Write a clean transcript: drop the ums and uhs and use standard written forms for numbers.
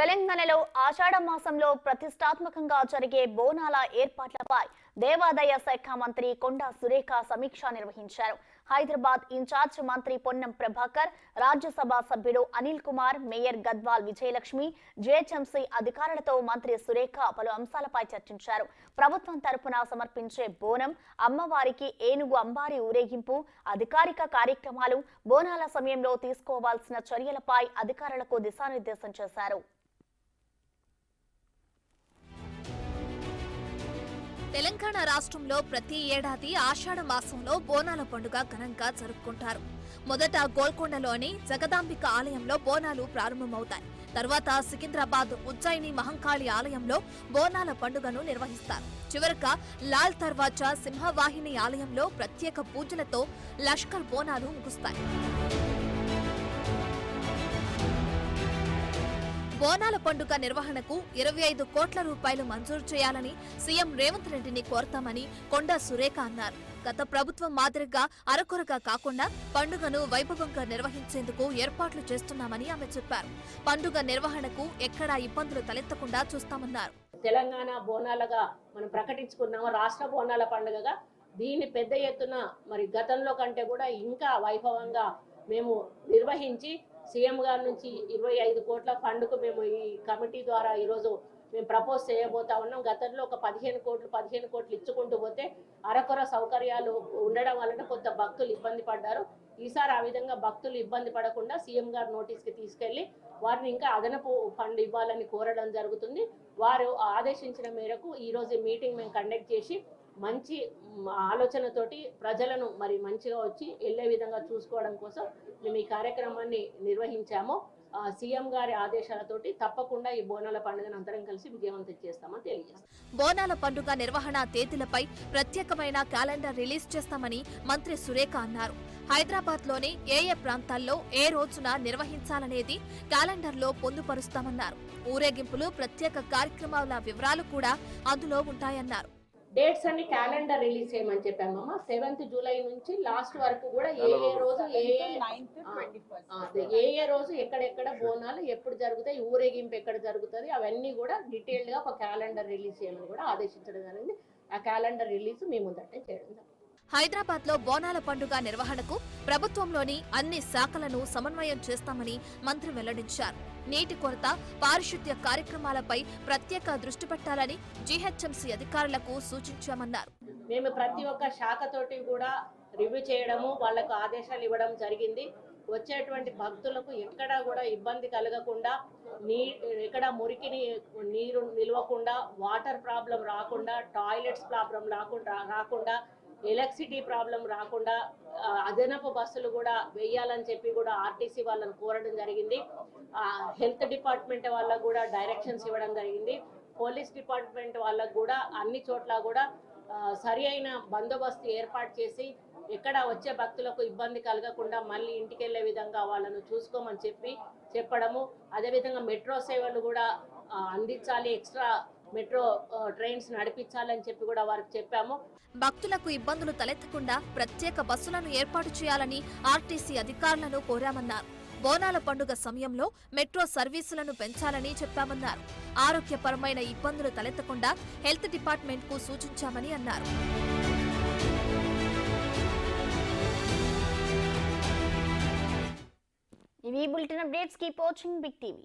తెలంగాణలో ఆషాఢ మాసంలో ప్రతిష్టాత్మకంగా జరిగే బోనాల ఏర్పాట్లపై దేవాదాయ శాఖ మంత్రి కొండా సురేఖ సమీక్ష నిర్వహించారు. హైదరాబాద్ ఇన్ఛార్జ్ మంత్రి పొన్నం ప్రభాకర్, రాజ్యసభ సభ్యుడు అనిల్ కుమార్, మేయర్ గద్వాల్ విజయలక్ష్మి, జేహెచ్ఎంసీ అధికారులతో మంత్రి సురేఖ పలు అంశాలపై చర్చించారు. ప్రభుత్వం తరపున సమర్పించే బోనం, అమ్మవారికి ఏనుగు అంబారి ఊరేగింపు, అధికారిక కార్యక్రమాలు, బోనాల సమయంలో తీసుకోవాల్సిన చర్యలపై అధికారులకు దిశానిర్దేశం చేశారు. తెలంగాణ రాష్ట్రంలో ప్రతి ఏడాది ఆషాఢ మాసంలో బోనాల పండుగ ఘనంగా జరుపుకుంటారు. మొదట గోల్కొండలోని జగదాంబిక ఆలయంలో బోనాలు ప్రారంభమవుతాయి. తర్వాత సికింద్రాబాద్ ఉజ్జయిని మహంకాళి ఆలయంలో బోనాల పండుగను నిర్వహిస్తారు. చివరగా లాల్ దర్వాజా సింహవాహిని ఆలయంలో ప్రత్యేక పూజలతో లష్కర్ బోనాలు ముగుస్తాయి. బోనాల పండుగ నిర్వహణకు 25 కోట్ల రూపాయలు మంజూరు చేయాలని సీఎం రేవంత్ రెడ్డిని కోరతామని కొండా సురేఖ అన్నారు. గత ప్రభుత్వం మాదిరిగా అరకొరగా కాకుండా పండుగను వైభవంగా నిర్వహించేందుకు ఏర్పాట్లు చేస్తున్నామని ఆమె చెప్పారు. పండుగ నిర్వహణకు ఎక్కడా ఇబ్బందులు తలెత్తకుండా చూస్తామన్నారు. తెలంగాణ బోనాలుగా మనం ప్రకటించుకున్నాము, రాష్ట్ర బోనాల పండుగగా. దీన్ని పెద్ద ఎత్తున మరి గతంలో కంటే కూడా ఇంకా వైభవంగా మేము నిర్వహించి సీఎం గారి నుంచి 25 కోట్ల ఫండ్కు మేము ఈ కమిటీ ద్వారా ఈరోజు మేము ప్రపోజ్ చేయబోతా ఉన్నాం. గతంలో ఒక 15 కోట్లు ఇచ్చుకుంటూ పోతే అరకొర సౌకర్యాలు ఉండడం వలన కొంత భక్తులు ఇబ్బంది పడ్డారు. ఈసారి ఆ విధంగా భక్తులు ఇబ్బంది పడకుండా సీఎం గారు నోటీస్కి తీసుకెళ్లి వారిని ఇంకా అదనపు ఫండ్ ఇవ్వాలని కోరడం జరుగుతుంది. వారు ఆదేశించిన మేరకు ఈరోజు మీటింగ్ మేము కండక్ట్ చేసి మంచి ఆలోచనతోటి ప్రజలను మరి మంచిగా వచ్చి వెళ్లే విధంగా చూసుకోవడం కోసం మేము ఈ కార్యక్రమాన్ని నిర్వహించాము. సీఎం గారి ఆదేశాలతోటి తప్పకుండా ఈ బోనాల పండుగను అందరం కలిసి విజయవంతం చేస్తామని తెలియజేస్తాం. బోనాల పండుగ నిర్వహణ తేదీలపై ప్రత్యేకమైన క్యాలెండర్ రిలీజ్ చేస్తామని మంత్రి సురేఖ అన్నారు. హైదరాబాద్ లోని ఏ ప్రాంతాల్లో ఏ రోజున నిర్వహించాలనేది క్యాలెండర్లో పొందుపరుస్తామన్నారు. ఊరేగింపులు, ప్రత్యేక కార్యక్రమాల వివరాలు కూడా అందులో ఉంటాయన్నారు. డేట్స్ అన్ని క్యాలెండర్ రిలీజ్ చేయమని చెప్పామమ్మా. 7th జూలై నుంచి లాస్ట్ వరకు కూడా ఏ రోజు ఎక్కడెక్కడ బోనాలు ఎప్పుడు జరుగుతాయి, ఊరేగింపు ఎక్కడ జరుగుతుంది, అవన్నీ కూడా డీటెయిల్డ్ గా ఒక క్యాలెండర్ రిలీజ్ చేయమని కూడా ఆదేశించడం జరిగింది. ఆ క్యాలెండర్ రిలీజ్ మీ ముందటే చేయడం జరిగింది. హైదరాబాద్ లో బోనాల పండుగ నిర్వహణకు ప్రభుత్వంలోని అన్ని శాఖలను సమన్వయం చేస్తామని మంత్రి వెల్లడించారు. నీటి కొరత, పారిశుద్ధ్య కార్యక్రమాలపై ప్రత్యేక దృష్టి పెట్టాలని జీహెచ్ఎంసీ అధికారులకు సూచించామన్నారు. మేము ప్రతి ఒక్క శాఖతోటి కూడా రివ్యూ చేయడము, వాళ్లకు ఆదేశాలు ఇవ్వడం జరిగింది. వచ్చేటువంటి భక్తులకు ఎక్కడా కూడా ఇబ్బంది కలగకుండా, ఎక్కడ మురికిని నీరు నిల్వకుండా, వాటర్ ప్రాబ్లం రాకుండా, టాయిలెట్స్ ప్రాబ్లం రాకుండా, ఎలక్ట్రిసిటీ ప్రాబ్లం రాకుండా అదనపు బస్సులు కూడా వేయాలని చెప్పి కూడా ఆర్టీసీ వాళ్ళని కోరడం జరిగింది. హెల్త్ డిపార్ట్మెంట్ వాళ్ళకు కూడా డైరెక్షన్స్ ఇవ్వడం జరిగింది. పోలీస్ డిపార్ట్మెంట్ వాళ్ళకు కూడా అన్ని చోట్ల కూడా సరి అయిన బందోబస్తు ఏర్పాటు చేసి ఎక్కడ వచ్చే భక్తులకు ఇబ్బంది కలగకుండా మళ్ళీ ఇంటికి వెళ్లే విధంగా వాళ్ళను చూసుకోమని చెప్పడము. అదేవిధంగా మెట్రో సేవలు కూడా అందించాలి, ఎక్స్ట్రా మెట్రో ట్రైన్స్ నడిపించాలని చెప్పి కూడా వారికి చెప్పాము. భక్తులకు ఇబ్బందులు తలెత్తకుండా ప్రత్యేక బస్సులను ఏర్పాటు చేయాలని ఆర్టీసీ అధికారులను కోరామన్నారు. బోనాల పండుగ సమయంలో మెట్రో సర్వీసులను పెంచాలని చెప్పామన్నారు. ఆరోగ్యపరమైన ఇబ్బందులు తలెత్తకుండా హెల్త్ డిపార్ట్మెంట్ కు సూచించామని అన్నారు. ఇవి bulletin updates. Keep watching big TV.